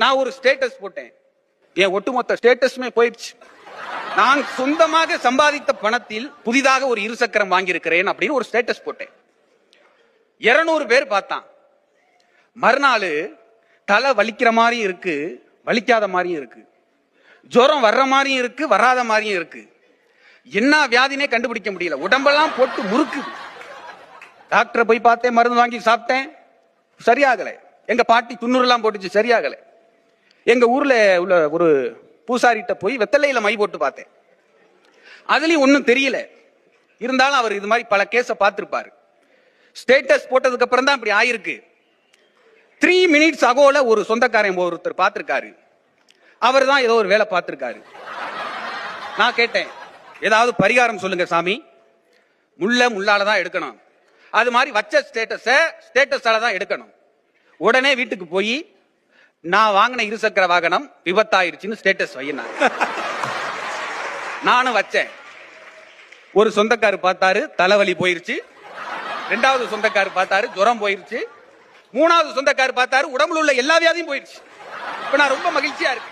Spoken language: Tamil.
நான் ஒரு ஸ்டேட்டஸ் போட்டேன். என் ஒட்டுமொத்த ஸ்டேட்டஸுமே போயிடுச்சு. நான் சொந்தமாக சம்பாதித்த பணத்தில் புதிதாக ஒரு இருசக்கரம் வாங்கியிருக்கிறேன் அப்படின்னு ஒரு ஸ்டேட்டஸ் போட்டேன். 200 பேர் பார்த்தான். மறுநாள் தலை வலிக்கிற மாதிரியும் இருக்கு, வலிக்காத மாதிரியும் இருக்கு, ஜுரம் வர்ற மாதிரியும் இருக்கு, வராத மாதிரியும் இருக்கு. என்ன வியாதினே கண்டுபிடிக்க முடியல. உடம்பெல்லாம் போட்டு முறுக்குது. டாக்டரை போய் பார்த்தேன், மருந்து வாங்கி சாப்பிட்டேன், சரியாகலை. எங்க பாட்டி துண்ணூறுலாம் போட்டுச்சு, சரியாகலை. எங்க ஊர்ல உள்ள ஒரு பூசாரிட்ட போய் வெத்தலையில மை போட்டு பார்த்தேன், அதுலயும் ஒன்னும் தெரியல. இருந்தாலும் அவர் இது மாதிரி பல கேஸ பார்த்திருப்பாரு. ஸ்டேட்டஸ் போட்டதுக்கு அப்புறம் தான் இப்படி ஆயிருக்கு. 3 minutes அகோல ஒரு சொந்தக்காரன் ஒருத்தர் பார்த்திருக்காரு. அவர் தான் ஏதோ ஒரு வேலை பார்த்திருக்காரு. நான் கேட்டேன், ஏதாவது பரிகாரம் சொல்லுங்க சாமி, முள்ளால தான் எடுக்கணும், அது மாதிரி வச்ச ஸ்டேட்டஸால தான் எடுக்கணும். உடனே வீட்டுக்கு போய் நான் வாங்கின இருசக்கர வாகனம் விபத்தாயிருச்சுன்னு ஸ்டேட்டஸ் வையினார். நானும் வச்சேன். ஒரு சொந்தக்காரு பார்த்தாரு, தலைவலி போயிருச்சு. 2வது சொந்தக்காரு பார்த்தாரு, ஜுரம் போயிருச்சு. 3வது சொந்தக்காரு பார்த்தாரு, உடம்புல உள்ள எல்லா வியாதியும் போயிருச்சு. இப்ப நான் ரொம்ப மகிழ்ச்சியா இருக்கு.